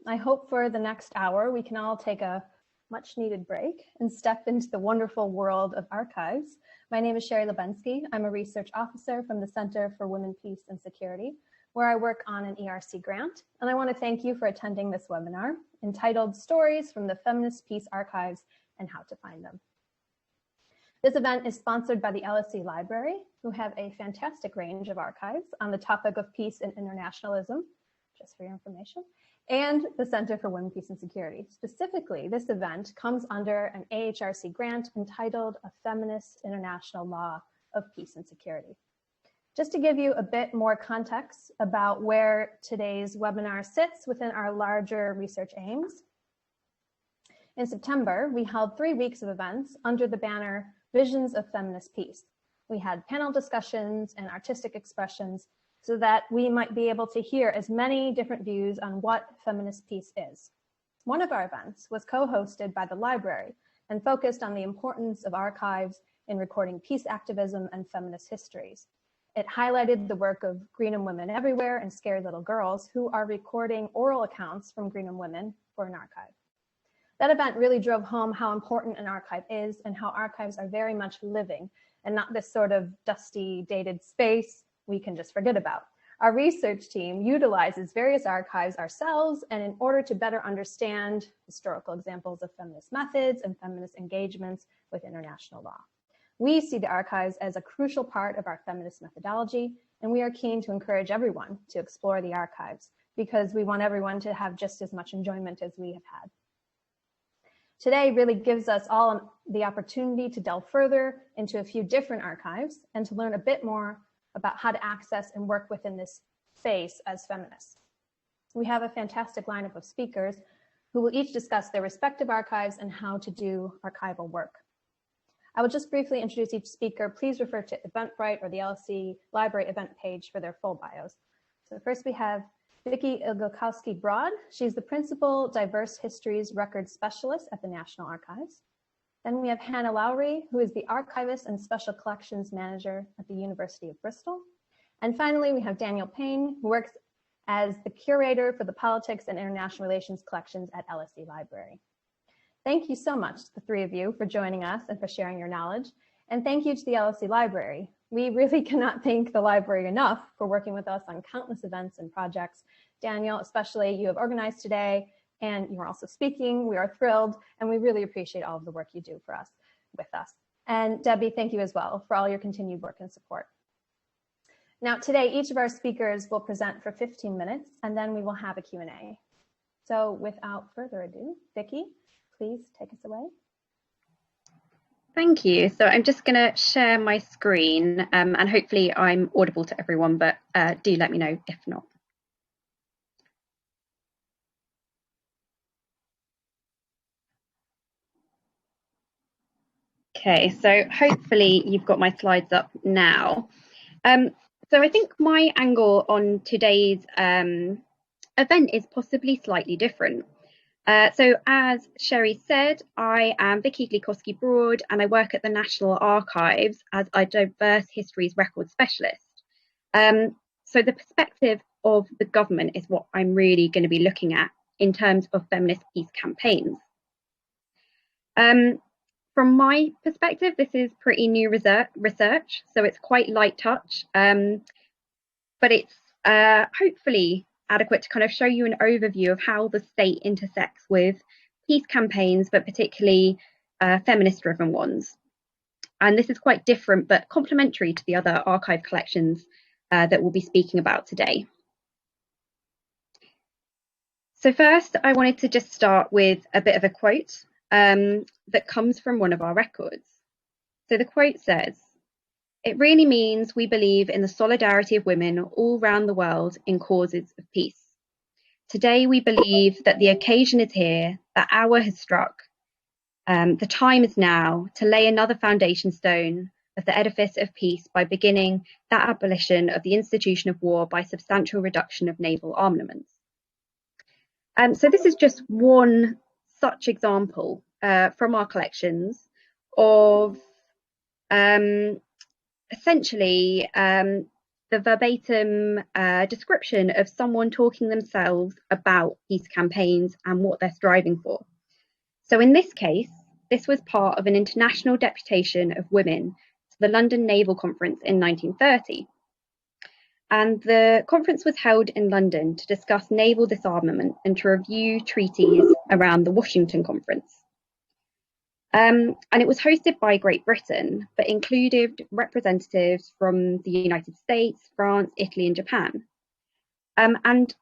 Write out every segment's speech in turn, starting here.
I hope for the next hour we can all take a much needed break and step into the wonderful world of archives. My name is Sherry Lebensky. I'm a research officer from the Center for Women, Peace and Security, where I work on an ERC grant. And I want to thank you for attending this webinar entitled Stories from the Feminist Peace Archives and How to Find Them. This event is sponsored by the LSE Library, who have a fantastic range of archives on the topic of peace and internationalism, just for your information, and the Center for Women, Peace and Security. Specifically, this event comes under an AHRC grant entitled A Feminist International Law of Peace and Security. Just to give you a bit more context about where today's webinar sits within our larger research aims. In September, we held 3 weeks of events under the banner Visions of Feminist Peace. We had panel discussions and artistic expressions so that we might be able to hear as many different views on what feminist peace is. One of our events was co-hosted by the library and focused on the importance of archives in recording peace activism and feminist histories. It highlighted the work of Greenham Women Everywhere and Scared Little Girls, who are recording oral accounts from Greenham women for an archive. That event really drove home how important an archive is and how archives are very much living and not this sort of dusty, dated space we can just forget about. Our research team utilizes various archives ourselves, and in order to better understand historical examples of feminist methods and feminist engagements with international law. We see the archives as a crucial part of our feminist methodology, and we are keen to encourage everyone to explore the archives because we want everyone to have just as much enjoyment as we have had. Today really gives us all the opportunity to delve further into a few different archives and to learn a bit more about how to access and work within this space as feminists. We have a fantastic lineup of speakers who will each discuss their respective archives and how to do archival work. I will just briefly introduce each speaker. Please refer to Eventbrite or the LSE Library event page for their full bios. So first we have Vicky Iglikowski-Broad. She's the Principal Diverse Histories Record Specialist at the National Archives. Then we have Hannah Lowry, who is the Archivist and Special Collections Manager at the University of Bristol. And finally, we have Daniel Payne, who works as the Curator for the Politics and International Relations Collections at LSE Library. Thank you so much, the three of you, for joining us and for sharing your knowledge. And thank you to the LSE Library. We really cannot thank the library enough for working with us on countless events and projects. Daniel, especially, you have organized today, and you are also speaking. We are thrilled, and we really appreciate all of the work you do for us, with us. And Debbie, thank you as well for all your continued work and support. Now, today, each of our speakers will present for 15 minutes, and then we will have a Q&A. So without further ado, Vicky, please take us away. Thank you. So I'm just going to share my screen, and hopefully I'm audible to everyone, but do let me know if not. Okay, so hopefully you've got my slides up now. So I think my angle on today's event is possibly slightly different. So as Sherry said, I am Vicky Iglikowski-Broad and I work at the National Archives as a Diverse Histories Record Specialist. So the perspective of the government is what I'm really going to be looking at in terms of feminist peace campaigns. From my perspective, this is pretty new research, so it's quite light touch, but it's hopefully adequate to kind of show you an overview of how the state intersects with peace campaigns, but particularly feminist-driven ones. And this is quite different, but complementary to the other archive collections that we'll be speaking about today. So first, I wanted to just start with a bit of a quote that comes from one of our records. So the quote says, "It really means we believe in the solidarity of women all around the world in causes of peace. Today we believe that the occasion is here, that hour has struck. The time is now to lay another foundation stone of the edifice of peace by beginning that abolition of the institution of war by substantial reduction of naval armaments." So this is just one such example from our collections of essentially the the verbatim description of someone talking themselves about peace campaigns and what they're striving for. So in this case, this was part of an international deputation of women to the London Naval Conference in 1930. And the conference was held in London to discuss naval disarmament and to review treaties around the Washington Conference. And it was hosted by Great Britain, but included representatives from the United States, France, Italy, and Japan. And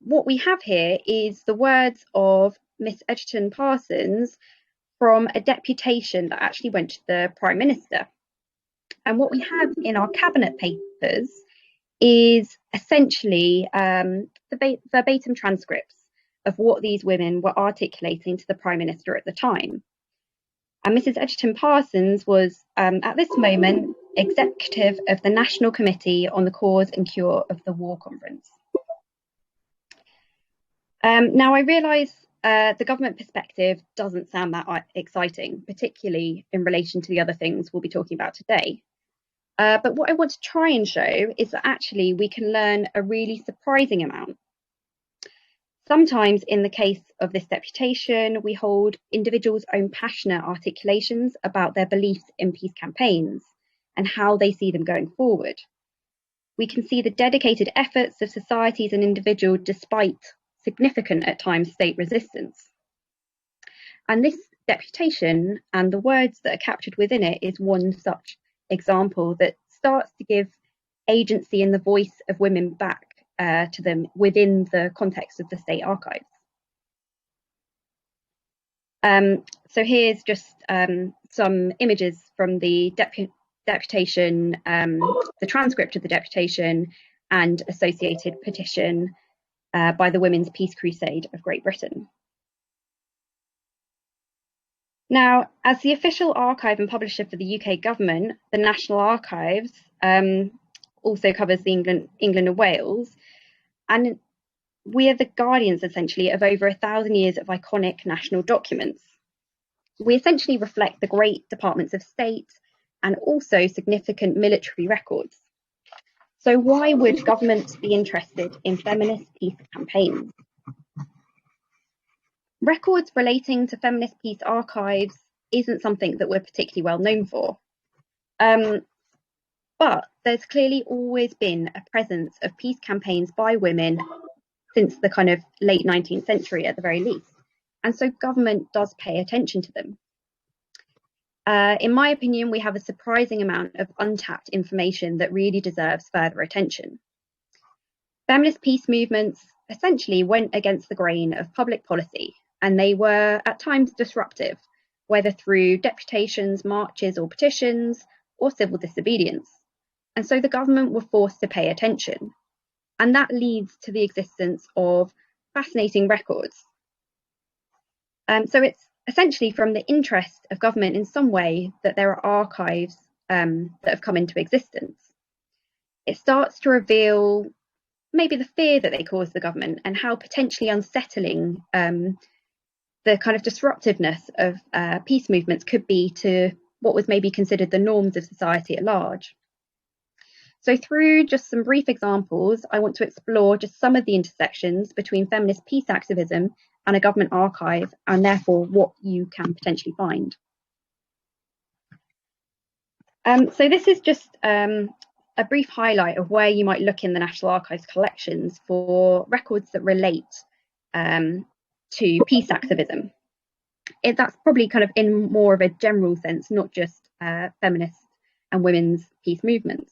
what we have here is the words of Miss Edgerton Parsons from a deputation that actually went to the Prime Minister. And what we have in our cabinet papers is essentially the verbatim transcripts of what these women were articulating to the Prime Minister at the time. And Mrs. Edgerton Parsons was, at this moment, executive of the National Committee on the Cause and Cure of the War Conference. Now, I realise the government perspective doesn't sound that exciting, particularly in relation to the other things we'll be talking about today. But what I want to try and show is that actually we can learn a really surprising amount. Sometimes in the case of this deputation, we hold individuals' own passionate articulations about their beliefs in peace campaigns and how they see them going forward. We can see the dedicated efforts of societies and individuals despite significant at times state resistance. And this deputation and the words that are captured within it is one such example that starts to give agency and the voice of women back to them within the context of the state archives. So here's just some images from the deputation, the transcript of the deputation and associated petition by the Women's Peace Crusade of Great Britain. Now, as the official archive and publisher for the UK government, the National Archives also covers the England and Wales, and we are the guardians essentially of over 1,000 years of iconic national documents. We essentially reflect the great departments of state and also significant military records. So why would governments be interested in feminist peace campaigns? Records relating to feminist peace archives isn't something that we're particularly well known for. But there's clearly always been a presence of peace campaigns by women since the kind of late 19th century at the very least. And so government does pay attention to them. In my opinion, we have a surprising amount of untapped information that really deserves further attention. Feminist peace movements essentially went against the grain of public policy, and they were at times disruptive, whether through deputations, marches or petitions, or civil disobedience. And so the government were forced to pay attention. And that leads to the existence of fascinating records. So it's essentially from the interest of government in some way that there are archives that have come into existence. It starts to reveal maybe the fear that they cause the government and how potentially unsettling the kind of disruptiveness of peace movements could be to what was maybe considered the norms of society at large. So through just some brief examples, I want to explore just some of the intersections between feminist peace activism and a government archive, and therefore what you can potentially find. So this is just a brief highlight of where you might look in the National Archives collections for records that relate to peace activism. That's probably kind of in more of a general sense, not just feminist and women's peace movements.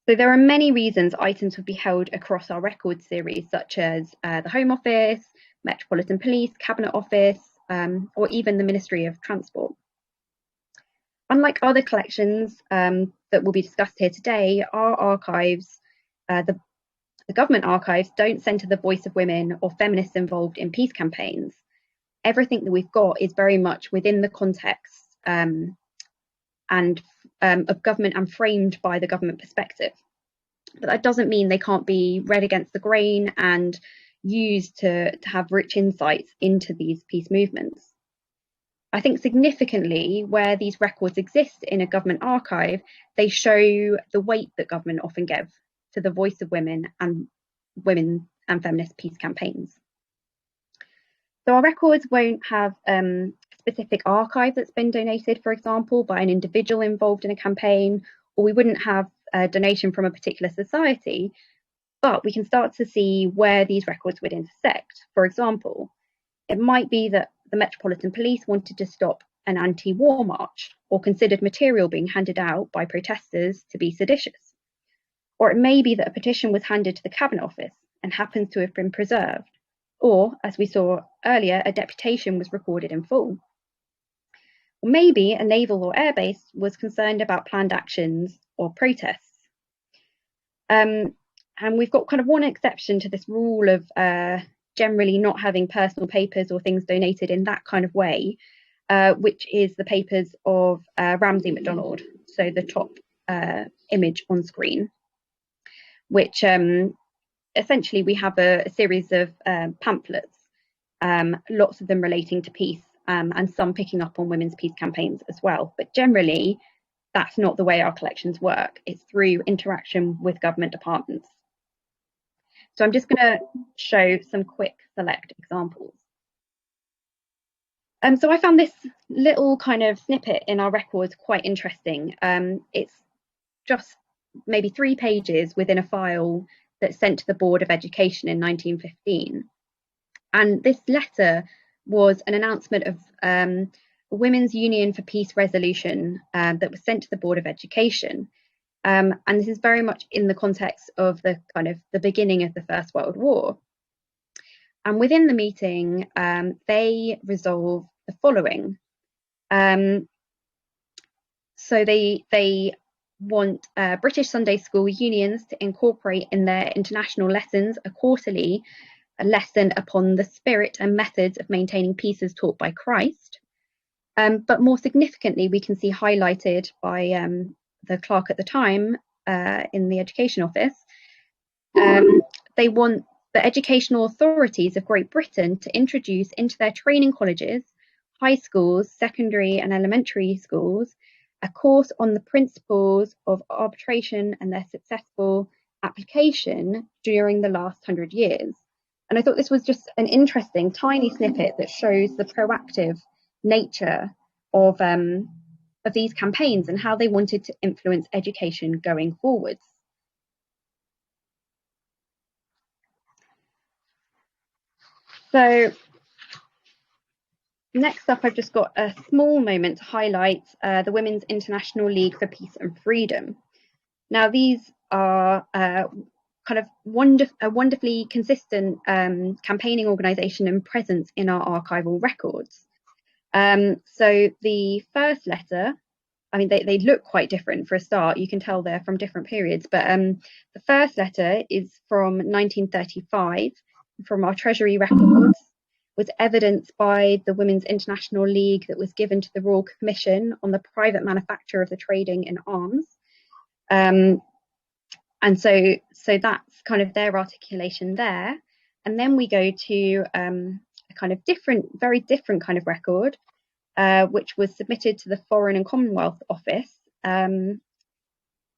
So there are many reasons items would be held across our records series, such as the Home Office, Metropolitan Police, Cabinet Office, or even the Ministry of Transport. Unlike other collections that will be discussed here today, our archives, the government archives, don't centre the voice of women or feminists involved in peace campaigns. Everything that we've got is very much within the context of government and framed by the government perspective. But that doesn't mean they can't be read against the grain and used to have rich insights into these peace movements. I think significantly, where these records exist in a government archive, they show the weight that government often give to the voice of women and feminist peace campaigns. So our records won't have a specific archive that's been donated, for example, by an individual involved in a campaign, or we wouldn't have a donation from a particular society, but we can start to see where these records would intersect. For example, it might be that the Metropolitan Police wanted to stop an anti-war march, or considered material being handed out by protesters to be seditious. Or it may be that a petition was handed to the Cabinet Office and happens to have been preserved. Or, as we saw earlier, a deputation was recorded in full. Or maybe a naval or airbase was concerned about planned actions or protests. And we've got kind of one exception to this rule of generally not having personal papers or things donated in that kind of way, which is the papers of Ramsey Mcdonald, so the top image on screen, which essentially we have a series of pamphlets, lots of them relating to peace, and some picking up on women's peace campaigns as well. But generally, that's not the way our collections work. It's through interaction with government departments. So I'm just going to show some quick select examples. So I found this little kind of snippet in our records quite interesting. It's just maybe 3 pages within a file that's sent to the Board of Education in 1915. And this letter was an announcement of a Women's Union for Peace resolution that was sent to the Board of Education. And this is very much in the context of the kind of the beginning of the First World War. And within the meeting, they resolve the following. So they want British Sunday school unions to incorporate in their international lessons a quarterly lesson upon the spirit and methods of maintaining peace as taught by Christ. But more significantly, we can see highlighted by the clerk at the time in the Education Office, they want the educational authorities of Great Britain to introduce into their training colleges, high schools, secondary and elementary schools, a course on the principles of arbitration and their successful application during the last 100 years. And I thought this was just an interesting tiny snippet that shows the proactive nature of these campaigns and how they wanted to influence education going forwards. So next up, I've just got a small moment to highlight the Women's International League for Peace and Freedom. Now, these are kind of a wonderfully consistent campaigning organisation and presence in our archival records. So the first letter, I mean, they look quite different for a start. You can tell they're from different periods, but the first letter is from 1935 from our Treasury records, was evidenced by the Women's International League that was given to the Royal Commission on the private manufacture of the trading in arms. And so that's kind of their articulation there. And then we go to a kind of very different kind of record, which was submitted to the Foreign and Commonwealth Office.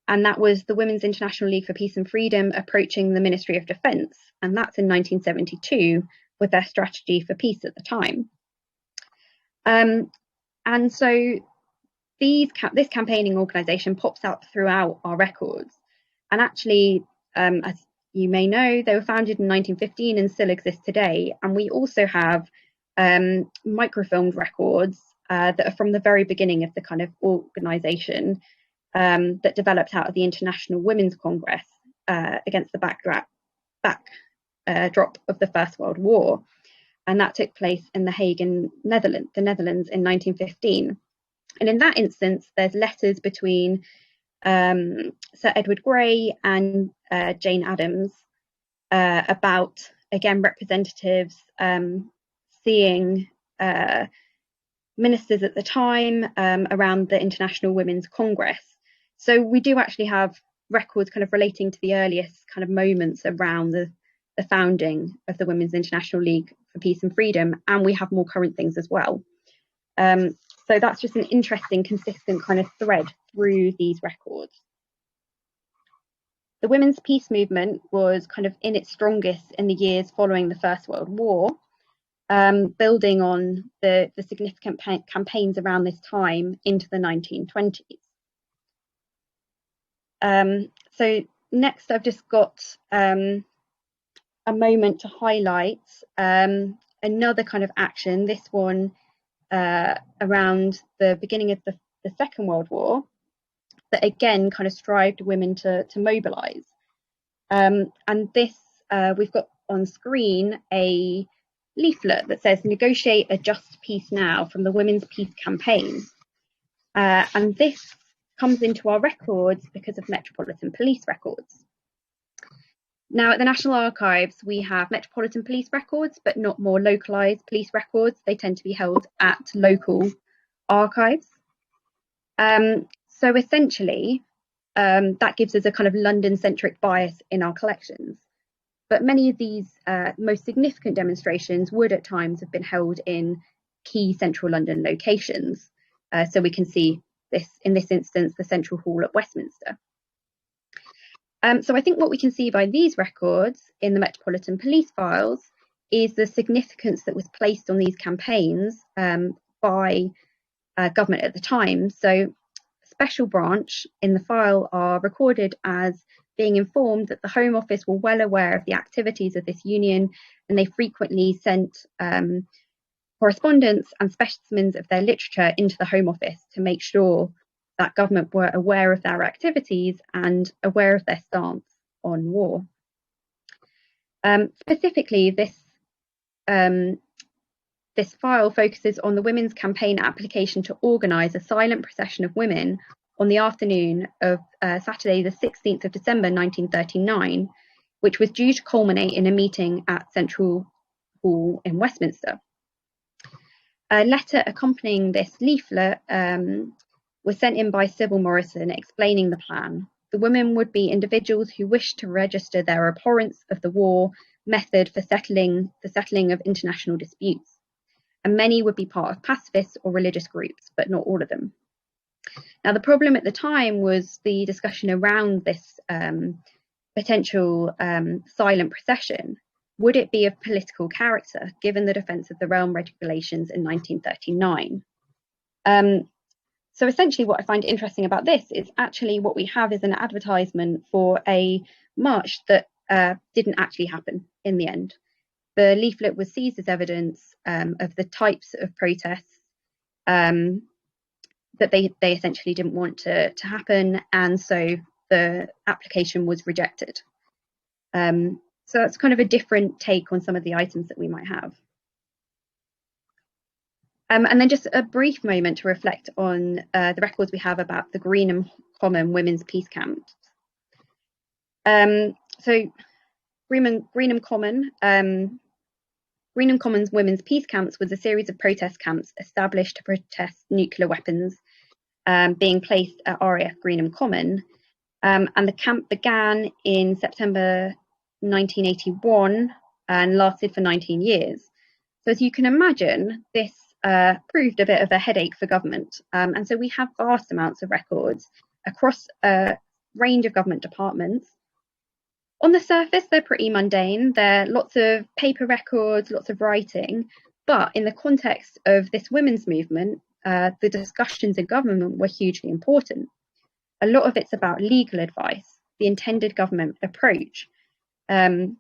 And that was the Women's International League for Peace and Freedom approaching the Ministry of Defence. And that's in 1972 with their strategy for peace at the time. And so this campaigning organisation pops out throughout our records. And actually, as you may know, they were founded in 1915 and still exist today. And we also have microfilmed records that are from the very beginning of the kind of organisation that developed out of the International Women's Congress against the backdrop of the First World War. And that took place in The Hague in the Netherlands in 1915. And in that instance, there's letters between Sir Edward Grey and Jane Addams about, again, representatives seeing ministers at the time around the International Women's Congress. So we do actually have records kind of relating to the earliest kind of moments around the founding of the Women's International League for Peace and Freedom, and we have more current things as well. So that's just an interesting, consistent kind of thread through these records. The women's peace movement was kind of in its strongest in the years following the First World War, building on the significant campaigns around this time into the 1920s. So next, I've just got a moment to highlight another kind of action, this one around the beginning of the Second World War, that again kind of strived women to mobilise. And this, we've got on screen a leaflet that says "Negotiate a Just Peace Now" from the Women's Peace Campaign. And this comes into our records because of Metropolitan Police records. Now, at the National Archives, we have Metropolitan Police records, but not more localised police records. They tend to be held at local archives. So essentially, that gives us a kind of London-centric bias in our collections. But many of these most significant demonstrations would at times have been held in key central London locations. So we can see this, in this instance, the Central Hall at Westminster. So I think what we can see by these records in the Metropolitan Police files is the significance that was placed on these campaigns by government at the time. So Special Branch in the file are recorded as being informed that the Home Office were well aware of the activities of this union, and they frequently sent correspondence and specimens of their literature into the Home Office to make sure that government were aware of their activities and aware of their stance on war. Specifically, this file focuses on the Women's Campaign application to organise a silent procession of women on the afternoon of Saturday the 16th of December 1939, which was due to culminate in a meeting at Central Hall in Westminster. A letter accompanying this leaflet was sent in by Sybil Morrison explaining the plan. The women would be individuals who wished to register their abhorrence of the war method for settling of international disputes, and many would be part of pacifist or religious groups, but not all of them. Now, the problem at the time was the discussion around this potential silent procession. Would it be of political character, given the Defence of the Realm regulations in 1939? So essentially what I find interesting about this is actually what we have is an advertisement for a march that didn't actually happen in the end. The leaflet was seized as evidence of the types of protests that they essentially didn't want to happen, and so the application was rejected. So that's kind of a different take on some of the items that we might have. And then just a brief moment to reflect on the records we have about the Greenham Common women's peace camps. So Greenham Common's women's peace camps was a series of protest camps established to protest nuclear weapons being placed at RAF Greenham Common. And the camp began in September 1981 and lasted for 19 years. So as you can imagine, this proved a bit of a headache for government. And so we have vast amounts of records across a range of government departments. On the surface, they're pretty mundane. There are lots of paper records, lots of writing, but in the context of this women's movement, the discussions in government were hugely important. A lot of it's about legal advice, the intended government approach, the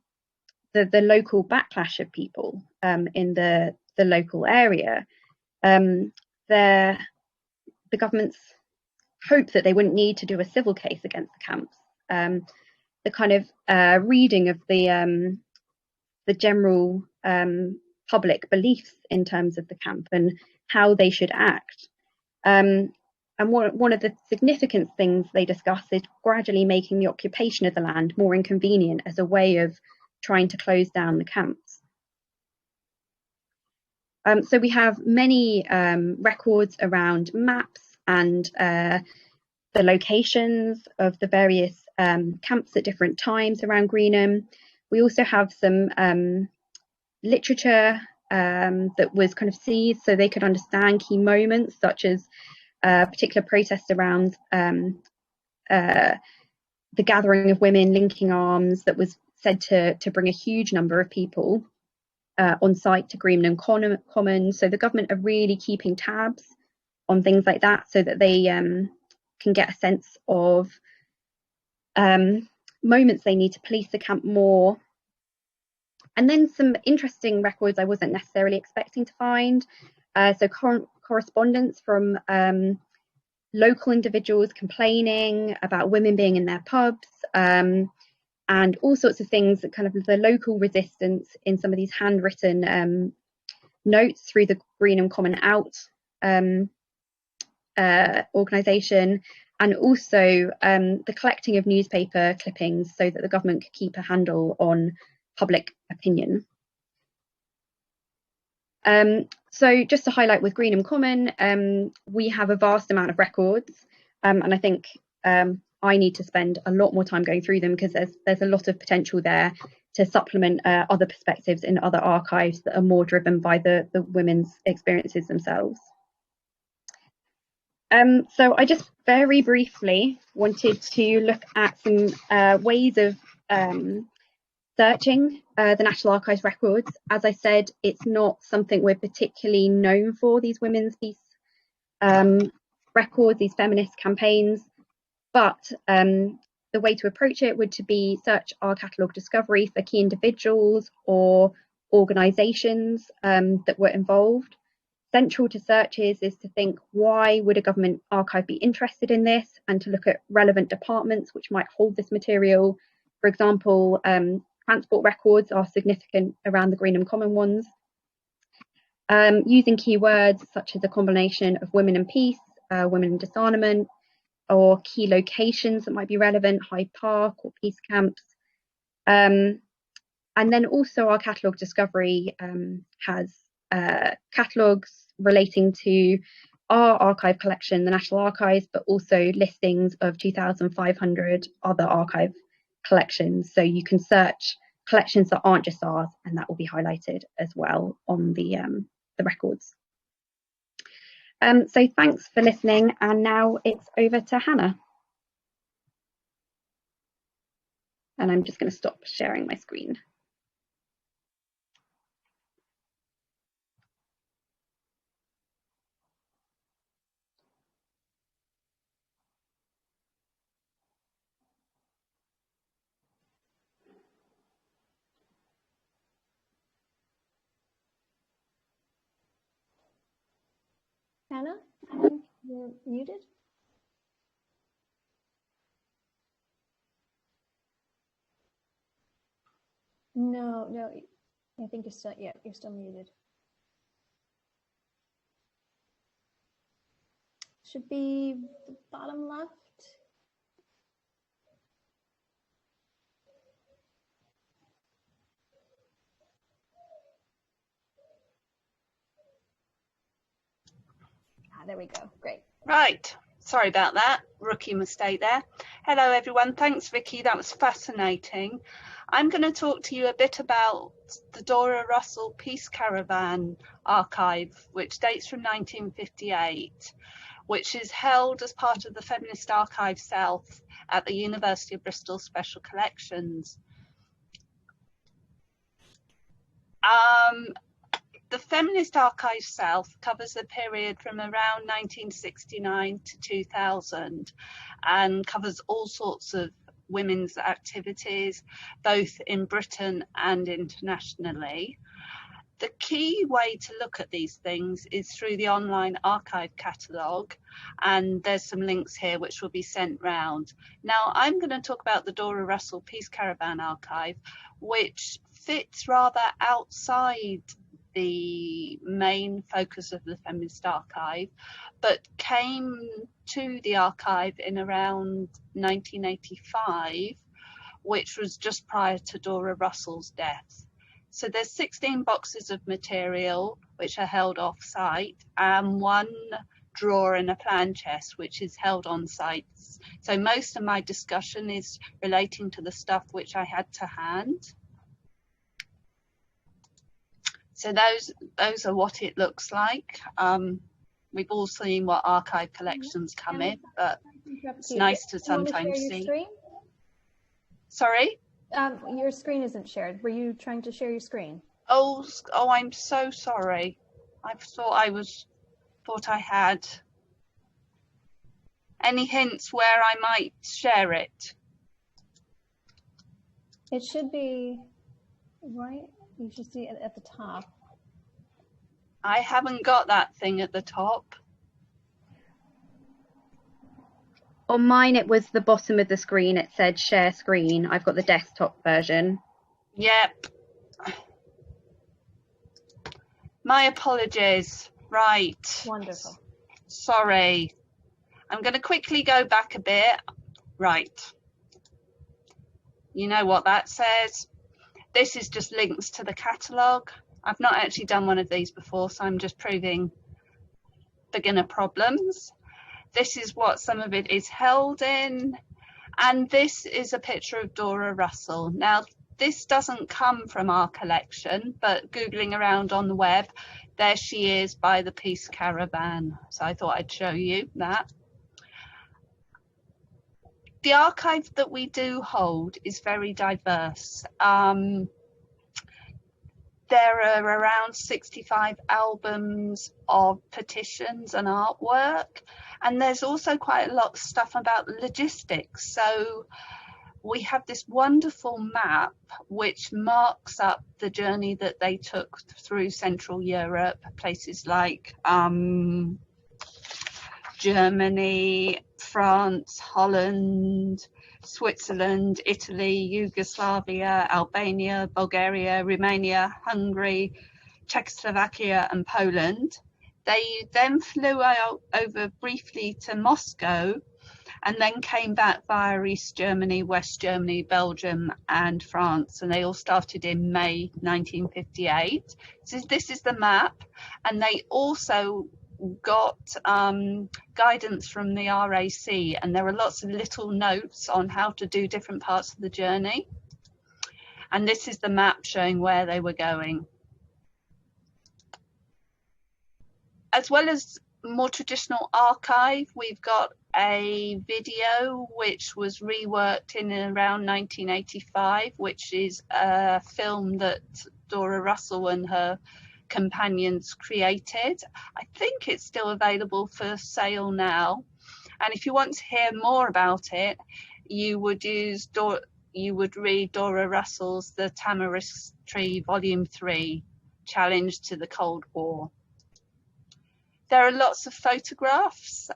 local backlash of people in the local area, the government's hope that they wouldn't need to do a civil case against the camps, the kind of reading of the general public beliefs in terms of the camp and how they should act. And one of the significant things they discuss is gradually making the occupation of the land more inconvenient as a way of trying to close down the camps. So we have many records around maps and the locations of the various camps at different times around Greenham. We also have some literature that was kind of seized so they could understand key moments, such as particular protests around the gathering of women linking arms that was said to bring a huge number of people on site to Greenham Common. So the government are really keeping tabs on things like that so that they can get a sense of moments they need to police the camp more. And then some interesting records I wasn't necessarily expecting to find. So correspondence from local individuals complaining about women being in their pubs, and all sorts of things that kind of the local resistance in some of these handwritten notes through the Greenham Common Out organisation, and also the collecting of newspaper clippings so that the government could keep a handle on public opinion. So just to highlight with Greenham Common, we have a vast amount of records, and I think I need to spend a lot more time going through them because there's a lot of potential there to supplement other perspectives in other archives that are more driven by the women's experiences themselves. So I just very briefly wanted to look at some ways of searching the National Archives records. As I said, it's not something we're particularly known for, these women's peace records, these feminist campaigns, but the way to approach it would to be search our catalogue discovery for key individuals or organisations that were involved. Central to searches is to think, why would a government archive be interested in this, and to look at relevant departments which might hold this material. For example, transport records are significant around the Greenham Common ones. Using keywords such as a combination of women and peace, women and disarmament, or key locations that might be relevant, Hyde Park or peace camps. And then also our catalogue discovery has catalogues relating to our archive collection, the National Archives, but also listings of 2,500 other archive collections. So you can search collections that aren't just ours, and that will be highlighted as well on the records. So thanks for listening, and now it's over to Hannah. And I'm just going to stop sharing my screen. Hannah, I think you're muted. No, I think you're still muted. Should be the bottom left. There we go. Great. Right. Sorry about that. Rookie mistake there. Hello, everyone. Thanks, Vicky. That was fascinating. I'm going to talk to you a bit about the Dora Russell Peace Caravan archive, which dates from 1958, which is held as part of the Feminist Archive South at the University of Bristol Special Collections. The Feminist Archive South covers the period from around 1969 to 2000 and covers all sorts of women's activities, both in Britain and internationally. The key way to look at these things is through the online archive catalogue, and there's some links here which will be sent round. Now, I'm going to talk about the Dora Russell Peace Caravan archive, which fits rather outside the main focus of the Feminist Archive, but came to the archive in around 1985, which was just prior to Dora Russell's death. So there's 16 boxes of material which are held off site, and one drawer and a plan chest which is held on site. So most of my discussion is relating to the stuff which I had to hand. So those are what it looks like. We've all seen what archive collections come in, but it's nice to sometimes see. Screen? Sorry? Your screen isn't shared. Were you trying to share your screen? Oh, I'm so sorry. I thought I had. Any hints where I might share it? It should be right. You should see it at the top. I haven't got that thing at the top. On mine, it was the bottom of the screen. It said share screen. I've got the desktop version. Yep. My apologies. Right. Wonderful. Sorry. I'm going to quickly go back a bit. Right. You know what that says? This is just links to the catalogue. I've not actually done one of these before, so I'm just proving beginner problems. This is what some of it is held in. And this is a picture of Dora Russell. Now, this doesn't come from our collection, but Googling around on the web, there she is by the Peace Caravan. So I thought I'd show you that. The archive that we do hold is very diverse. There are around 65 albums of petitions and artwork, and there's also quite a lot of stuff about logistics. So we have this wonderful map which marks up the journey that they took through Central Europe, places like Germany, France, Holland, Switzerland, Italy, Yugoslavia, Albania, Bulgaria, Romania, Hungary, Czechoslovakia and Poland. They then flew out over briefly to Moscow and then came back via East Germany, West Germany, Belgium and France, and they all started in May 1958. So this is the map, and they also got guidance from the RAC, and there are lots of little notes on how to do different parts of the journey. And this is the map showing where they were going. As well as more traditional archive, we've got a video which was reworked in around 1985, which is a film that Dora Russell and her companions created. I think it's still available for sale now, and if you want to hear more about it, you would read Dora Russell's The Tamarisk Tree Volume 3, Challenge to the Cold War. There are lots of photographs.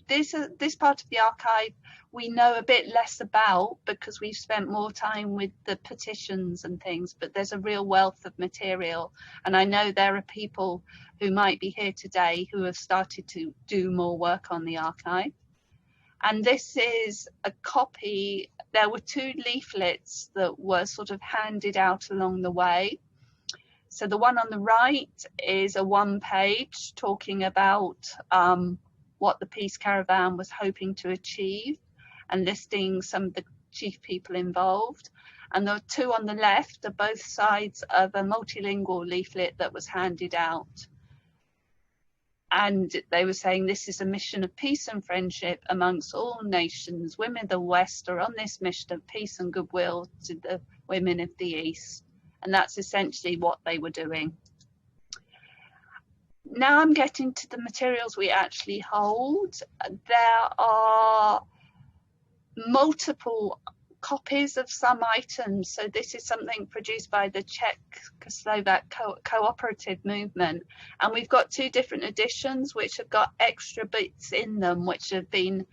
This part of the archive we know a bit less about because we've spent more time with the petitions and things, but there's a real wealth of material. And I know there are people who might be here today who have started to do more work on the archive. And this is a copy. There were 2 leaflets that were sort of handed out along the way. So the one on the right is a 1-page talking about what the Peace Caravan was hoping to achieve and listing some of the chief people involved. And the 2 on the left are both sides of a multilingual leaflet that was handed out. And they were saying this is a mission of peace and friendship amongst all nations. Women of the West are on this mission of peace and goodwill to the women of the East. And that's essentially what they were doing. Now I'm getting to the materials we actually hold. There are multiple copies of some items. So this is something produced by the Czech-Slovak cooperative movement. And we've got 2 different editions which have got extra bits in them which have been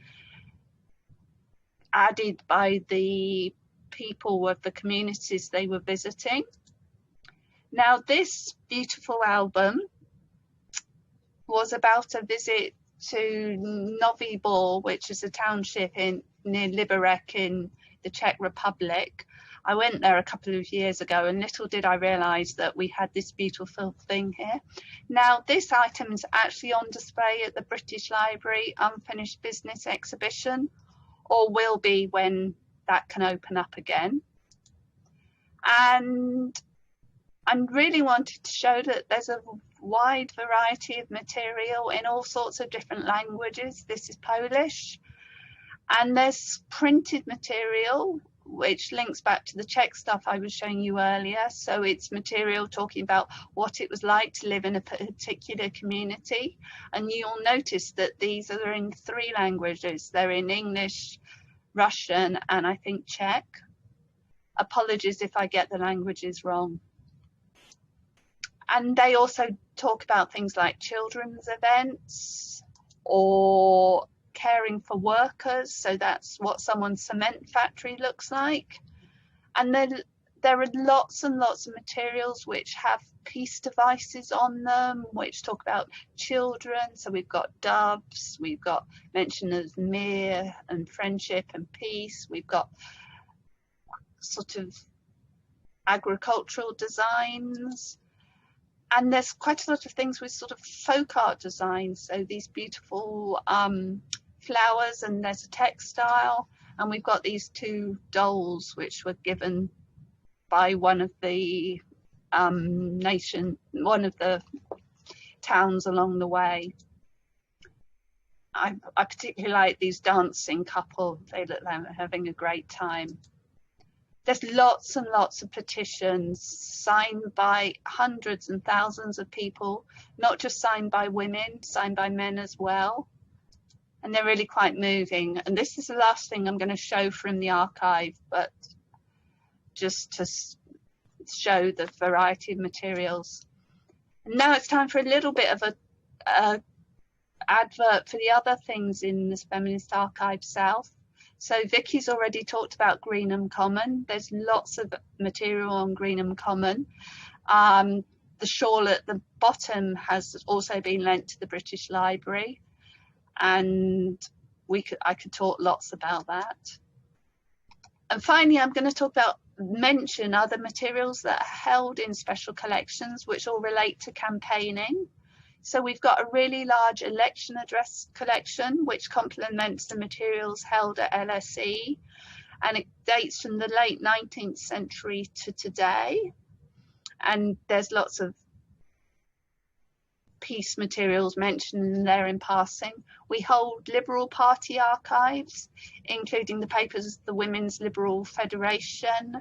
added by the people of the communities they were visiting. Now this beautiful album was about a visit to Nový Bor, which is a township near Limerick in the Czech Republic. I went there a couple of years ago, and little did I realise that we had this beautiful thing here. Now this item is actually on display at the British Library Unfinished Business exhibition, or will be when that can open up again. And I really wanted to show that there's a wide variety of material in all sorts of different languages. This is Polish. And there's printed material, which links back to the Czech stuff I was showing you earlier. So it's material talking about what it was like to live in a particular community. And you'll notice that these are in 3 languages. They're in English, Russian, and I think Czech. Apologies if I get the languages wrong. And they also talk about things like children's events or caring for workers. So that's what someone's cement factory looks like. And then there are lots and lots of materials which have peace devices on them, which talk about children. So we've got doves, we've got mention of mir and friendship and peace. We've got sort of agricultural designs. And there's quite a lot of things with sort of folk art design. So these beautiful flowers, and there's a textile. And we've got these 2 dolls, which were given by one of the towns along the way. I particularly like these dancing couple. They look like they're having a great time. There's lots and lots of petitions signed by hundreds and thousands of people, not just signed by women, signed by men as well. And they're really quite moving. And this is the last thing I'm going to show from the archive, but just to show the variety of materials. And now it's time for a little bit of a advert for the other things in this Feminist Archive South. So Vicky's already talked about Greenham Common. There's lots of material on Greenham Common. The shawl at the bottom has also been lent to the British Library, and I could talk lots about that. And finally, I'm going to mention other materials that are held in special collections, which all relate to campaigning. So we've got a really large election address collection, which complements the materials held at LSE, and it dates from the late 19th century to today. And there's lots of peace materials mentioned there in passing. We hold Liberal Party archives, including the papers of the Women's Liberal Federation,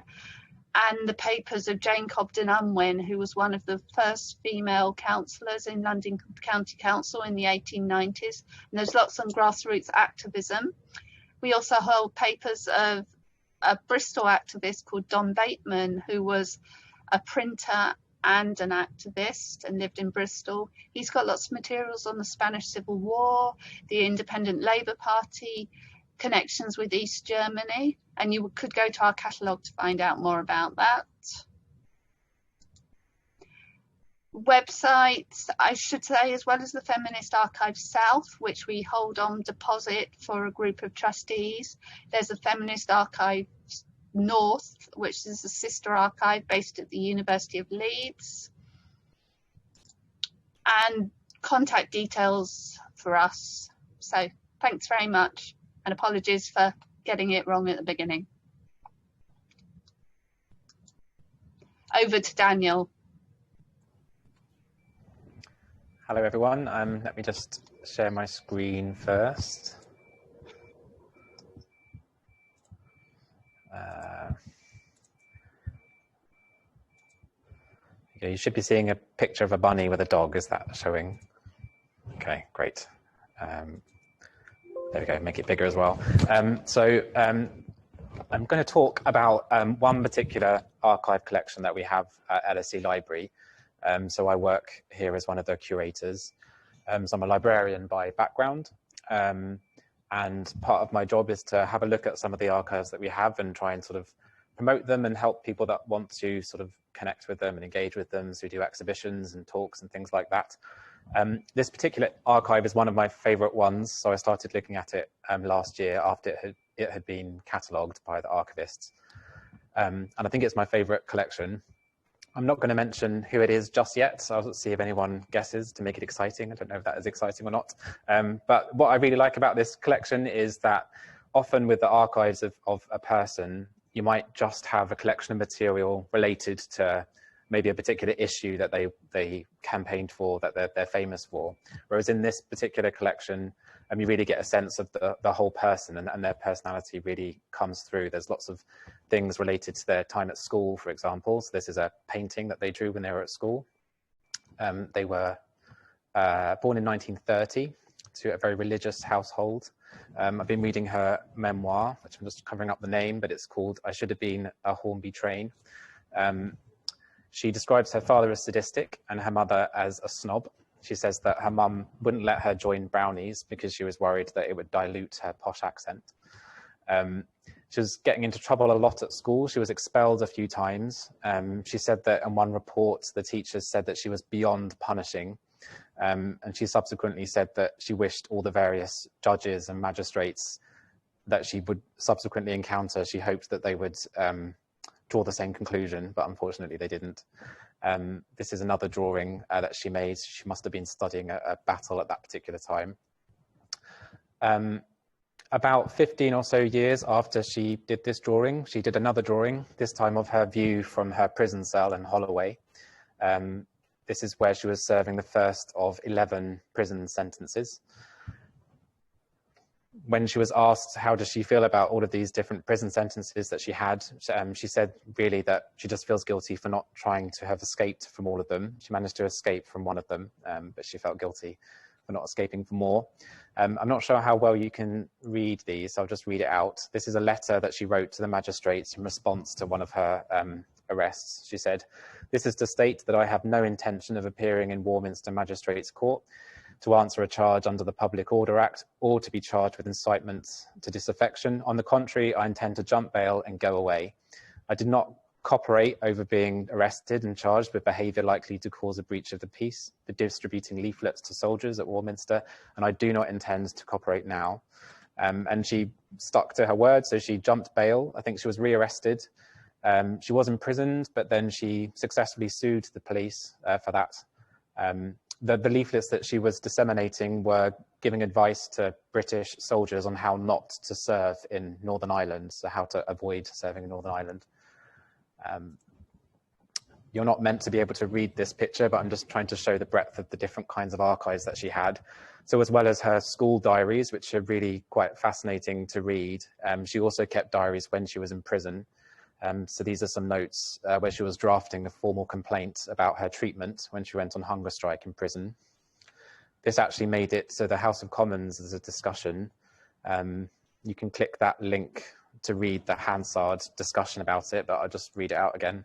and the papers of Jane Cobden Unwin, who was one of the first female councillors in London County Council in the 1890s. And there's lots of grassroots activism. We also hold papers of a Bristol activist called Don Bateman, who was a printer and an activist and lived in Bristol. He's got lots of materials on the Spanish Civil War, the Independent Labour Party, connections with East Germany, and you could go to our catalogue to find out more about that. Websites, I should say, as well as the Feminist Archive South, which we hold on deposit for a group of trustees. There's a Feminist Archive North, which is a sister archive based at the University of Leeds. And contact details for us. So thanks very much, and apologies for getting it wrong at the beginning. Over to Daniel. Hello everyone, let me just share my screen first. You should be seeing a picture of a bunny with a dog. Is that showing? Okay, great. There we go, make it bigger as well. I'm going to talk about one particular archive collection that we have at LSE Library. So I work here as one of the curators. So I'm a librarian by background. And part of my job is to have a look at some of the archives that we have and try and sort of promote them and help people that want to sort of connect with them and engage with them. So we do exhibitions and talks and things like that. This particular archive is one of my favorite ones. So I started looking at it last year after it had been catalogued by the archivists. And I think it's my favorite collection. I'm not going to mention who it is just yet, so I'll see if anyone guesses to make it exciting. I don't know if that is exciting or not. But what I really like about this collection is that often with the archives of a person, you might just have a collection of material related to maybe a particular issue that they campaigned for, that they're famous for. Whereas in this particular collection, you really get a sense of the whole person, and their personality really comes through. There's lots of things related to their time at school, for example. So this is a painting that they drew when they were at school. They were born in 1930 to a very religious household. I've been reading her memoir, which I'm just covering up the name, but it's called I Should Have Been a Hornby Train. She describes her father as sadistic and her mother as a snob. She says that her mum wouldn't let her join brownies because she was worried that it would dilute her posh accent. She was getting into trouble a lot at school. She was expelled a few times. She said that in one report, the teachers said that she was beyond punishing. And she subsequently said that she wished all the various judges and magistrates that she would subsequently encounter, she hoped that they would draw the same conclusion, but unfortunately they didn't. This is another drawing that she made. She must have been studying a battle at that particular time. About 15 or so years after she did this drawing, she did another drawing, this time of her view from her prison cell in Holloway. This is where she was serving the first of 11 prison sentences. When she was asked how does she feel about all of these different prison sentences that she had, she said really that she just feels guilty for not trying to have escaped from all of them. She managed to escape from one of them, but she felt guilty for not escaping for more. I'm not sure how well you can read these, so I'll just read it out. This is a letter that she wrote to the magistrates in response to one of her arrests. She said, "This is to state that I have no intention of appearing in Warminster Magistrates Court to answer a charge under the Public Order Act or to be charged with incitement to disaffection. On the contrary, I intend to jump bail and go away. I did not cooperate over being arrested and charged with behaviour likely to cause a breach of the peace, for distributing leaflets to soldiers at Warminster, and I do not intend to cooperate now." And she stuck to her word, so she jumped bail. I think she was rearrested. She was imprisoned, but then she successfully sued the police for that. The leaflets that she was disseminating were giving advice to British soldiers on how not to serve in Northern Ireland, so how to avoid serving in Northern Ireland. You're not meant to be able to read this picture, but I'm just trying to show the breadth of the different kinds of archives that she had. So as well as her school diaries, which are really quite fascinating to read, she also kept diaries when she was in prison. So these are some notes where she was drafting a formal complaint about her treatment when she went on hunger strike in prison. This actually made it so the House of Commons as a discussion. You can click that link to read the Hansard discussion about it, but I'll just read it out again.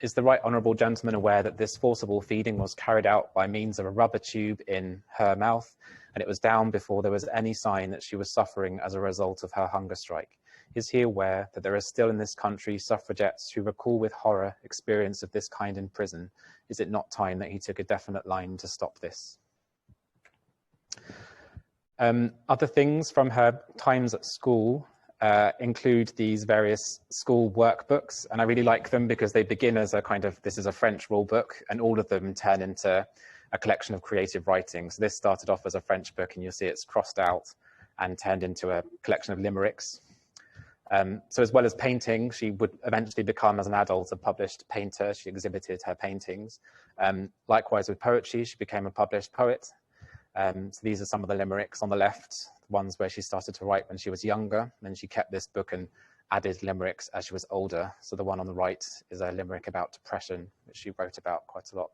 Is the right honourable gentleman aware that this forcible feeding was carried out by means of a rubber tube in her mouth, and it was down before there was any sign that she was suffering as a result of her hunger strike? Is he aware that there are still in this country suffragettes who recall with horror experience of this kind in prison? Is it not time that he took a definite line to stop this? Other things from her times at school include these various school workbooks, and I really like them because they begin as a kind of, this is a French rule book, and all of them turn into a collection of creative writing. So this started off as a French book, and you'll see it's crossed out and turned into a collection of limericks. So as well as painting, she would eventually become, as an adult, a published painter. She exhibited her paintings. Likewise with poetry, she became a published poet. So these are some of the limericks on the left, ones where she started to write when she was younger. Then she kept this book and added limericks as she was older. So the one on the right is a limerick about depression, which she wrote about quite a lot.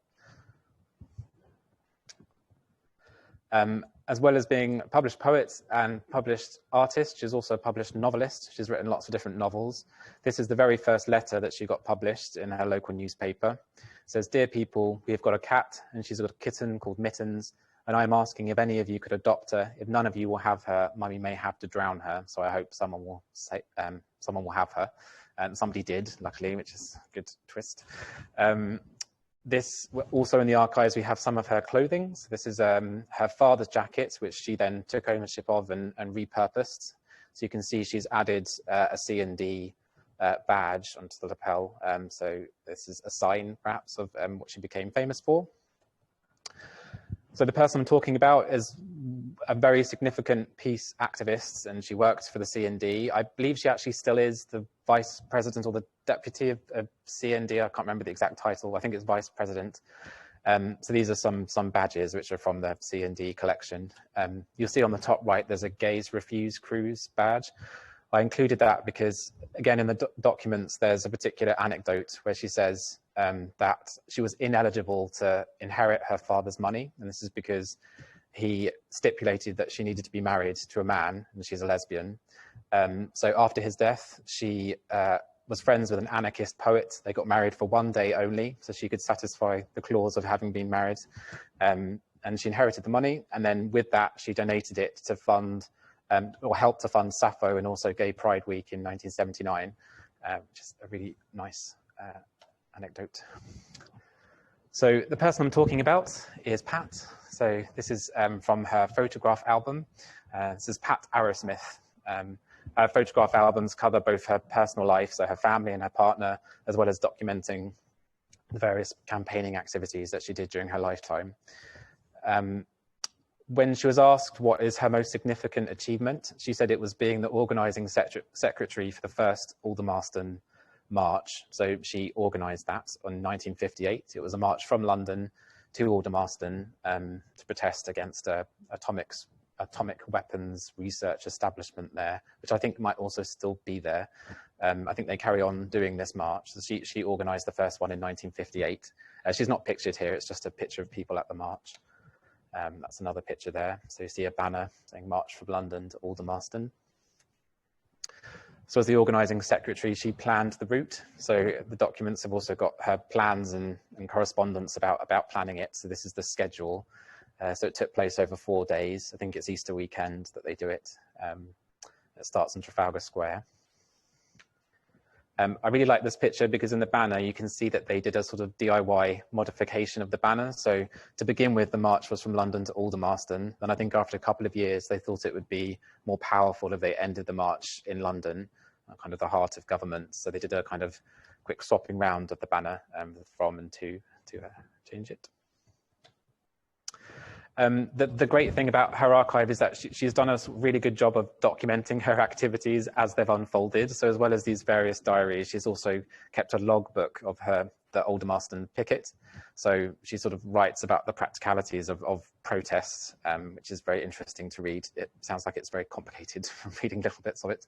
As well as being a published poet and published artist, she's also a published novelist. She's written lots of different novels. This is the very first letter that she got published in her local newspaper. It says, "Dear people, we have got a cat and she's got a kitten called Mittens, and I'm asking if any of you could adopt her. If none of you will have her, Mummy may have to drown her. So I hope someone will have her." And somebody did, luckily, which is a good twist. This also in the archives, we have some of her clothing. So this is her father's jacket, which she then took ownership of and repurposed. So you can see she's added a C&D badge onto the lapel. So this is a sign, perhaps, of what she became famous for. So the person I'm talking about is a very significant peace activist, and she worked for the CND. I believe she actually still is the vice president or the deputy of CND. I can't remember the exact title. I think it's vice president. So these are some badges which are from the CND collection. You'll see on the top right, there's a Gays Refuse Cruise badge. I included that because, again, in the documents, there's a particular anecdote where she says that she was ineligible to inherit her father's money. And this is because he stipulated that she needed to be married to a man, and she's a lesbian. So after his death, she was friends with an anarchist poet. They got married for one day only, so she could satisfy the clause of having been married. And she inherited the money, and then with that, she donated it to fund, or helped to fund Sappho and also Gay Pride Week in 1979, which is a really nice anecdote. So the person I'm talking about is Pat. So this is from her photograph album. This is Pat Arrowsmith. Her photograph albums cover both her personal life, so her family and her partner, as well as documenting the various campaigning activities that she did during her lifetime. When she was asked what is her most significant achievement, she said it was being the organising secretary for the first Aldermaston March. So she organised that in 1958. It was a march from London to Aldermaston to protest against atomic weapons research establishment there, which I think might also still be there. I think they carry on doing this march. So she organised the first one in 1958. She's not pictured here, it's just a picture of people at the march. That's another picture there. So you see a banner saying March from London to Aldermaston. So as the organising secretary, she planned the route. So the documents have also got her plans and correspondence about planning it. So this is the schedule. So it took place over 4 days. I think it's Easter weekend that they do it. It starts in Trafalgar Square. I really like this picture because in the banner, you can see that they did a sort of DIY modification of the banner. So to begin with, the march was from London to Aldermaston. And I think after a couple of years, they thought it would be more powerful if they ended the march in London, kind of the heart of government. So they did a kind of quick swapping round of the banner from and to change it. The great thing about her archive is that she's done a really good job of documenting her activities as they've unfolded. So as well as these various diaries, she's also kept a logbook of the Aldermaston picket. So she sort of writes about the practicalities of protests, which is very interesting to read. It sounds like it's very complicated from reading little bits of it.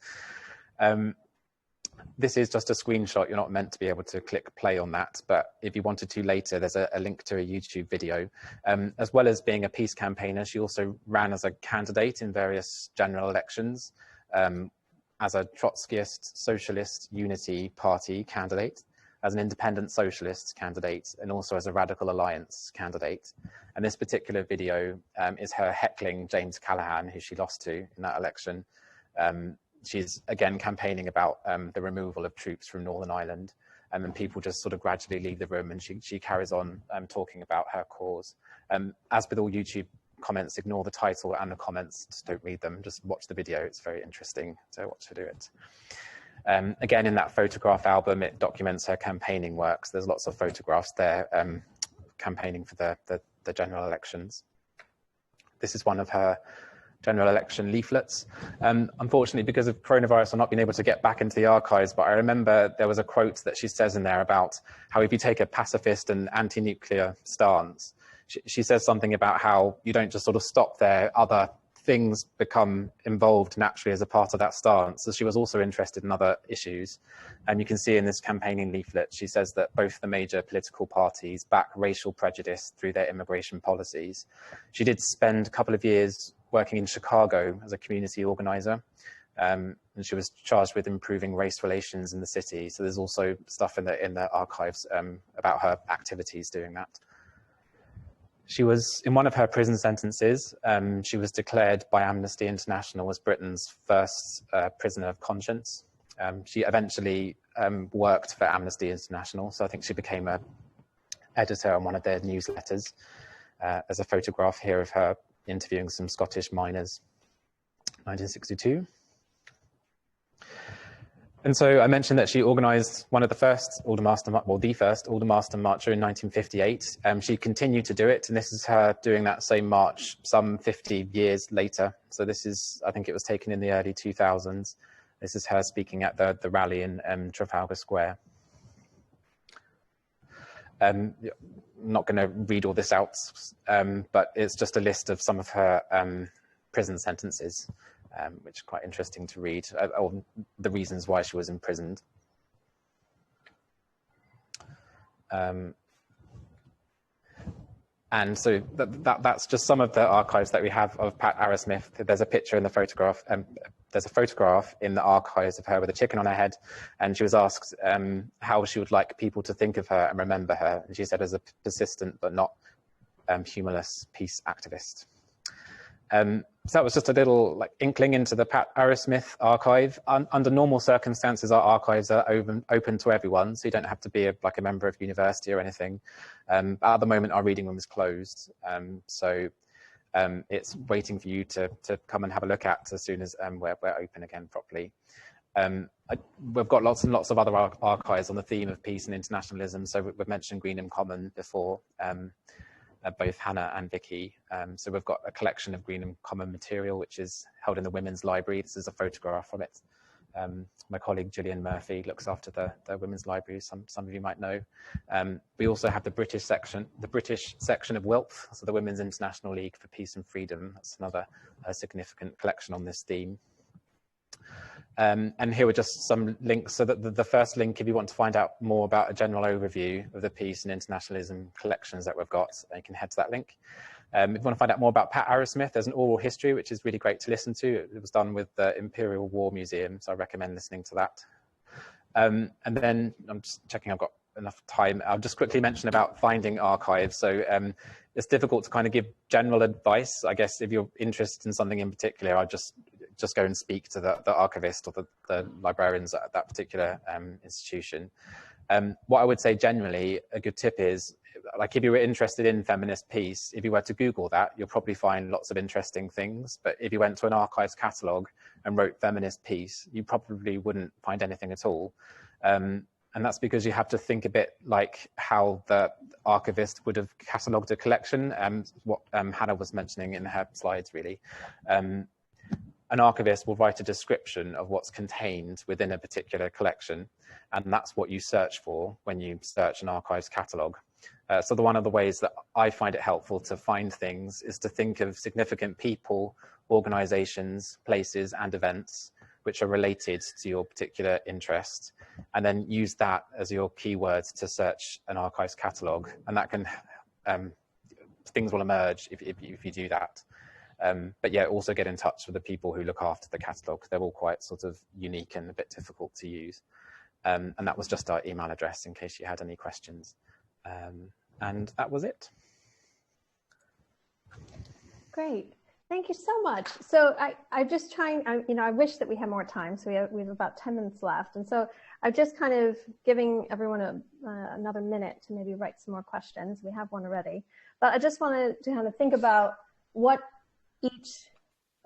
This is just a screenshot. You're not meant to be able to click play on that, but if you wanted to later, there's a link to a YouTube video. As well as being a peace campaigner, she also ran as a candidate in various general elections, as a Trotskyist Socialist Unity Party candidate, as an independent socialist candidate, and also as a Radical Alliance candidate. And this particular video is her heckling James Callaghan, who she lost to in that election. She's again campaigning about the removal of troops from Northern Ireland, and people just sort of gradually leave the room, and she carries on talking about her cause. As with all YouTube comments, ignore the title and the comments, just don't read them, just watch the video, it's very interesting to watch her do it. Again, in that photograph album, it documents her campaigning works. There's lots of photographs there campaigning for the general elections. This is one of her general election leaflets. Unfortunately, because of coronavirus, I've not been able to get back into the archives, but I remember there was a quote that she says in there about how if you take a pacifist and anti-nuclear stance, she says something about how you don't just sort of stop there, other things become involved naturally as a part of that stance. So she was also interested in other issues. And you can see in this campaigning leaflet, she says that both the major political parties back racial prejudice through their immigration policies. She did spend a couple of years working in Chicago as a community organizer, and she was charged with improving race relations in the city. So there's also stuff in the archives about her activities doing that. She was, in one of her prison sentences, she was declared by Amnesty International as Britain's first prisoner of conscience. She eventually worked for Amnesty International, so I think she became an editor on one of their newsletters. There's a photograph here of her interviewing some Scottish miners, 1962. And so I mentioned that she organised one of the first Aldermaston, well, the first Aldermaston March in 1958. She continued to do it, and this is her doing that same march some 50 years later. So this is, I think it was taken in the early 2000s. This is her speaking at the rally in Trafalgar Square. I'm not going to read all this out, but it's just a list of some of her prison sentences, which is quite interesting to read, or the reasons why she was imprisoned. And so that's just some of the archives that we have of Pat Arrowsmith. There's a picture in the photograph, there's a photograph in the archives of her with a chicken on her head, and she was asked how she would like people to think of her and remember her. And she said, as a persistent but not humorless peace activist. So that was just a little inkling into the Pat Arrowsmith archive. Under normal circumstances, our archives are open to everyone, so you don't have to be a member of university or anything. At the moment, our reading room is closed, so it's waiting for you to come and have a look at as soon as we're open again properly. We've got lots and lots of other archives on the theme of peace and internationalism. So we've mentioned Greenham Common before. Both Hannah and Vicky. So we've got a collection of Greenham Common material, which is held in the Women's Library. This is a photograph from it. My colleague Gillian Murphy looks after the Women's Library, some of you might know. We also have the British section of WILPF, so the Women's International League for Peace and Freedom. That's another significant collection on this theme. And here are just some links. So that the first link, if you want to find out more about a general overview of the peace and internationalism collections that we've got, you can head to that link. If you want to find out more about Pat Arrowsmith, there's an oral history, which is really great to listen to. It was done with the Imperial War Museum, so I recommend listening to that. And then I'm just checking I've got enough time. I'll just quickly mention about finding archives. So it's difficult to kind of give general advice. I guess if you're interested in something in particular, I'll just go and speak to the archivist or the librarians at that particular institution. What I would say generally, a good tip is, if you were interested in feminist peace, if you were to Google that, you'll probably find lots of interesting things. But if you went to an archives catalogue and wrote feminist peace, you probably wouldn't find anything at all. And that's because you have to think a bit like how the archivist would have catalogued a collection, what Hannah was mentioning in her slides, really. An archivist will write a description of what's contained within a particular collection, and that's what you search for when you search an archives catalogue. So one of the ways that I find it helpful to find things is to think of significant people, organisations, places and events which are related to your particular interest, and then use that as your keywords to search an archives catalogue, and that can, things will emerge if you do that. But yeah, also get in touch with the people who look after the catalogue. They're all quite sort of unique and a bit difficult to use. And that was just our email address in case you had any questions. And that was it. Great. Thank you so much. So I'm just trying, I wish that we had more time. So we have about 10 minutes left. And so I'm just kind of giving everyone another minute to maybe write some more questions. We have one already. But I just wanted to kind of think about what each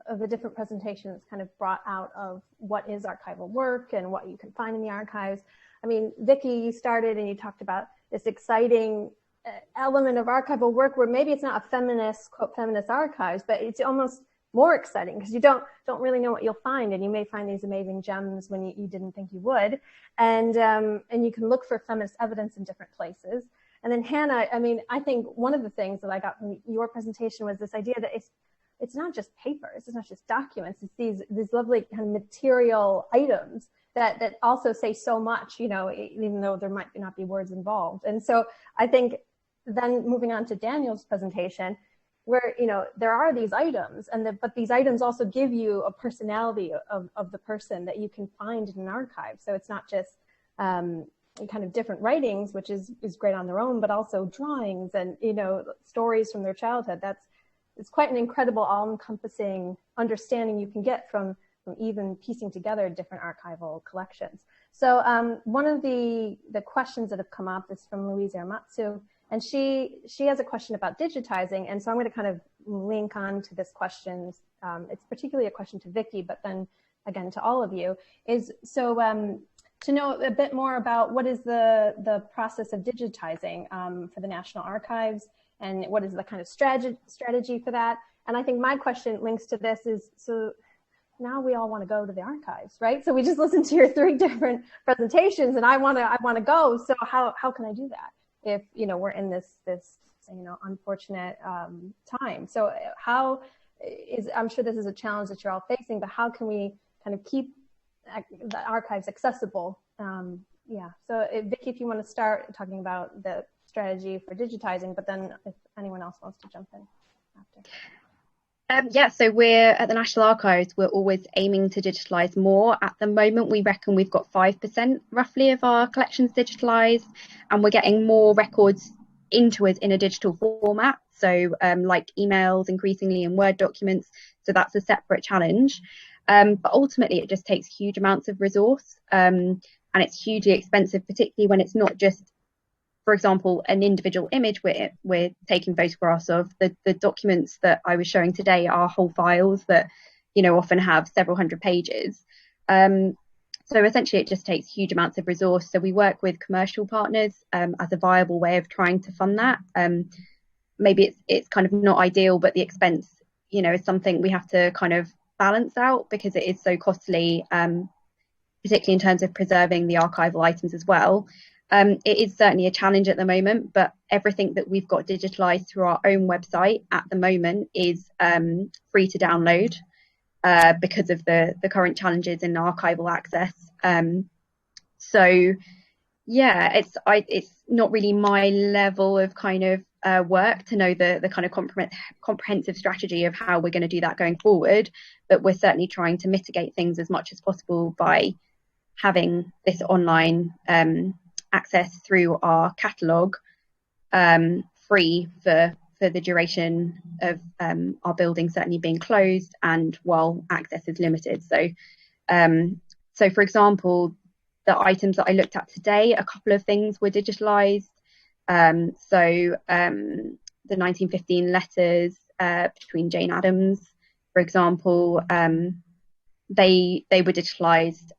of the different presentations kind of brought out of what is archival work and what you can find in the archives. I mean, Vicky, you started and you talked about this exciting element of archival work where maybe it's not a feminist, quote, feminist archives, but it's almost more exciting because you don't really know what you'll find, and you may find these amazing gems when you didn't think you would. And you can look for feminist evidence in different places. And then Hannah, I mean, I think one of the things that I got from your presentation was this idea that it's not just papers, it's not just documents, it's these lovely kind of material items that also say so much, even though there might not be words involved. And so I think then moving on to Daniel's presentation, where, there are these items, but these items also give you a personality of the person that you can find in an archive. So it's not just kind of different writings, which is great on their own, but also drawings and, stories from their childhood. It's quite an incredible all-encompassing understanding you can get from even piecing together different archival collections. So one of the questions that have come up is from Louise Aramatsu, and she has a question about digitizing, and so I'm going to kind of link on to this question. It's particularly a question to Vicky, but then again to all of you, is so to know a bit more about what is the process of digitizing for the National Archives, and what is the kind of strategy for that. And I think my question links to this is, so now we all want to go to the archives, right? So we just listened to your 3 different presentations, and I want to go. So how can I do that if, you know, we're in this you know, unfortunate time? So I'm sure this is a challenge that you're all facing, but how can we kind of keep the archives accessible? Yeah. So Vicky, if you want to start talking about the strategy for digitizing, but then if anyone else wants to jump in after. Yeah, so we're at the National Archives, we're always aiming to digitalise more. At the moment, we reckon we've got 5% roughly of our collections digitalised, and we're getting more records into us in a digital format. So like emails, increasingly in Word documents. So that's a separate challenge. But ultimately, it just takes huge amounts of resource, and it's hugely expensive, particularly when it's not just, for example, an individual image we're taking photographs of. The documents that I was showing today are whole files that, you know, often have several hundred pages. So essentially, it just takes huge amounts of resource. So we work with commercial partners as a viable way of trying to fund that. Maybe it's kind of not ideal, but the expense, you know, is something we have to kind of balance out because it is so costly, particularly in terms of preserving the archival items as well. It is certainly a challenge at the moment, but everything that we've got digitalised through our own website at the moment is free to download because of the current challenges in archival access. So yeah, it's not really my level of kind of work to know the kind of comprehensive strategy of how we're going to do that going forward, but we're certainly trying to mitigate things as much as possible by having this online access through our catalogue free for the duration of our building certainly being closed and while access is limited. So for example, the items that I looked at today, a couple of things were digitalised. So the 1915 letters between Jane Addams, for example, they were digitalised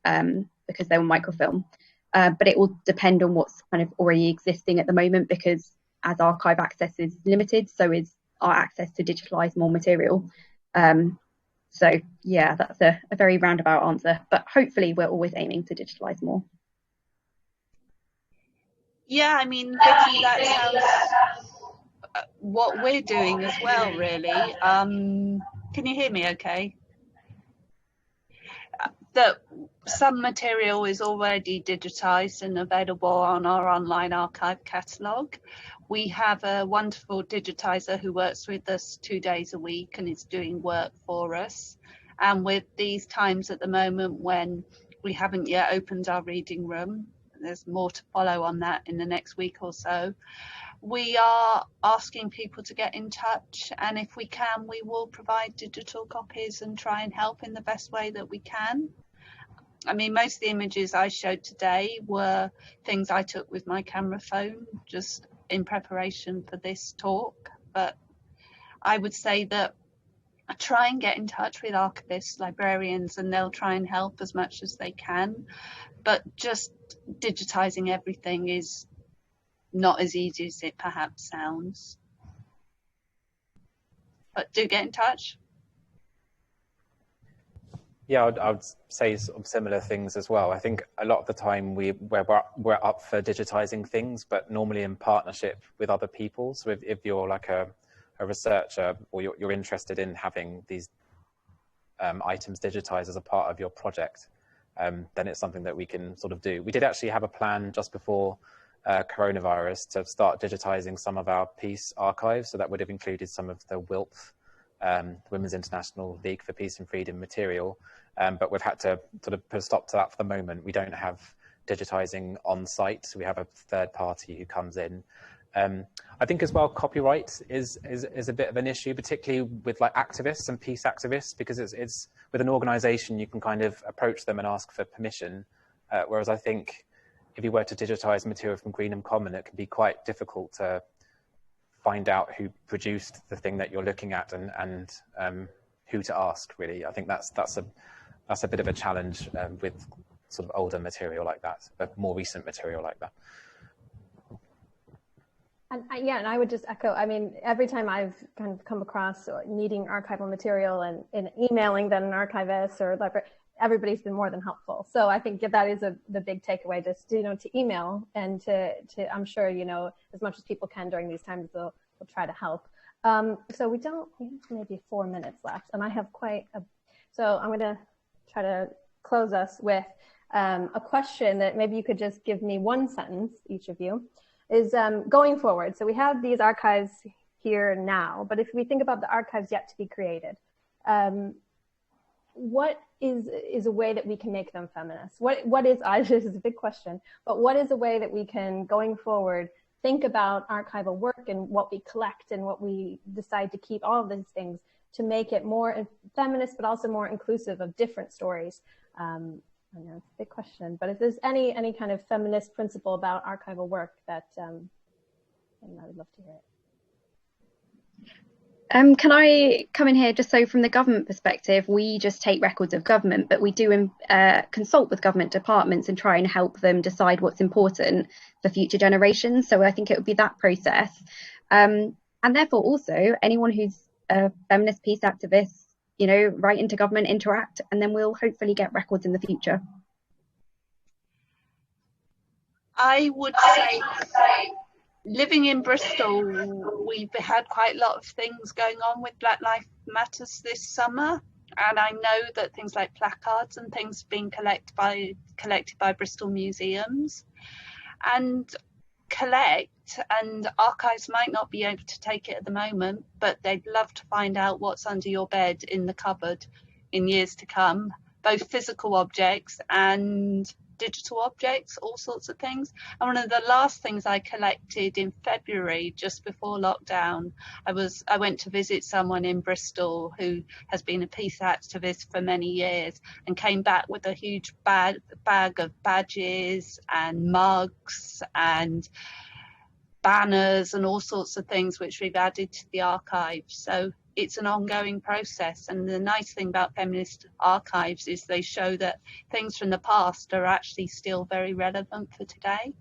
because they were microfilm. But it will depend on what's kind of already existing at the moment, because as archive access is limited, so is our access to digitalise more material. So yeah, that's a very roundabout answer, but hopefully we're always aiming to digitalise more. Yeah, I mean, Vicky, that sounds what we're doing as well, really. Can you hear me okay? That some material is already digitised and available on our online archive catalogue. We have a wonderful digitiser who works with us 2 days a week and is doing work for us. And with these times at the moment when we haven't yet opened our reading room, there's more to follow on that in the next week or so, we are asking people to get in touch, and if we can, we will provide digital copies and try and help in the best way that we can. I mean, most of the images I showed today were things I took with my camera phone just in preparation for this talk, but I would say that I try and get in touch with archivists, librarians, and they'll try and help as much as they can, but just digitising everything is not as easy as it perhaps sounds. But do get in touch. Yeah, I would say sort of similar things as well. I think a lot of the time we're up for digitising things, but normally in partnership with other people. So if you're like a researcher or you're interested in having these items digitised as a part of your project, then it's something that we can sort of do. We did actually have a plan just before coronavirus to start digitising some of our peace archives. So that would have included some of the WILPF, Women's International League for Peace and Freedom material, but we've had to sort of put a stop to that for the moment. We don't have digitising on site, so we have a third party who comes in. I think as well, copyright is a bit of an issue, particularly with like activists and peace activists, because it's with an organisation you can kind of approach them and ask for permission, whereas I think if you were to digitise material from Greenham Common, it can be quite difficult to find out who produced the thing that you're looking at and who to ask, really. I think that's that's a bit of a challenge with sort of older material like that, but more recent material like that. And I would just echo, I mean, every time I've kind of come across needing archival material and emailing then an archivist or library, everybody's been more than helpful. So I think that is the big takeaway, just, to email and to I'm sure, as much as people can during these times, they'll try to help. So we have maybe 4 minutes left, and I have so I'm going to try to close us with a question that maybe you could just give me one sentence, each of you, is going forward. So we have these archives here now, but if we think about the archives yet to be created, what is a way that we can make them feminist? What is, this is a big question, but what is a way that we can, going forward, think about archival work and what we collect and what we decide to keep, all of these things, to make it more feminist, but also more inclusive of different stories? I know it's a big question, but if there's any kind of feminist principle about archival work that, I would love to hear it. Can I come in here just so from the government perspective, we just take records of government, but we do consult with government departments and try and help them decide what's important for future generations. So I think it would be that process. And therefore also anyone who's a feminist peace activist, write into government, interact, and then we'll hopefully get records in the future. I would say, living in Bristol, we've had quite a lot of things going on with Black Lives Matters this summer, and I know that things like placards and things being collected by Bristol museums, and archives might not be able to take it at the moment, but they'd love to find out what's under your bed in the cupboard in years to come, both physical objects and digital objects, all sorts of things. And one of the last things I collected in February, just before lockdown, I went to visit someone in Bristol who has been a peace activist for many years, and came back with a huge bag of badges and mugs and banners and all sorts of things which we've added to the archive. So it's an ongoing process, and the nice thing about feminist archives is they show that things from the past are actually still very relevant for today.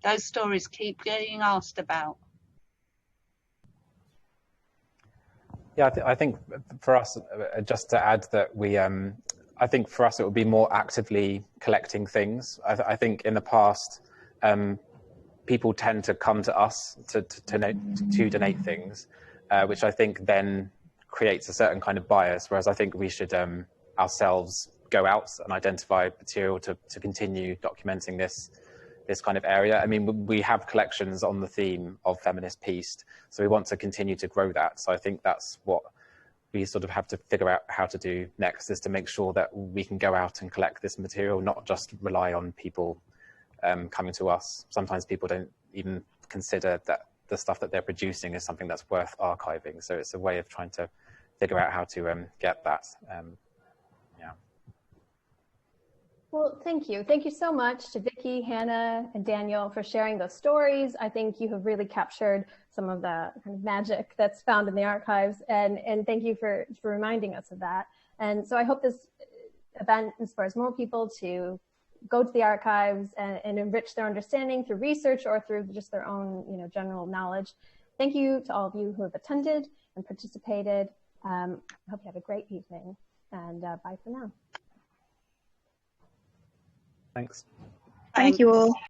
Those stories keep getting asked about. Yeah, I think for us, just to add that I think for us it would be more actively collecting things. I think in the past, people tend to come to us to donate things, which I think then creates a certain kind of bias, whereas I think we should ourselves go out and identify material to continue documenting this kind of area. I mean, we have collections on the theme of feminist peace, so we want to continue to grow that. So I think that's what we sort of have to figure out how to do next, is to make sure that we can go out and collect this material, not just rely on people coming to us. Sometimes people don't even consider that the stuff that they're producing is something that's worth archiving. So it's a way of trying to figure out how to get that. Yeah. Well, thank you. Thank you so much to Vicky, Hannah, and Daniel for sharing those stories. I think you have really captured some of the kind of magic that's found in the archives, and thank you for reminding us of that. And so I hope this event inspires more people to go to the archives and enrich their understanding through research or through just their own, general knowledge. Thank you to all of you who have attended and participated. I hope you have a great evening, and bye for now. Thanks. Thank you all.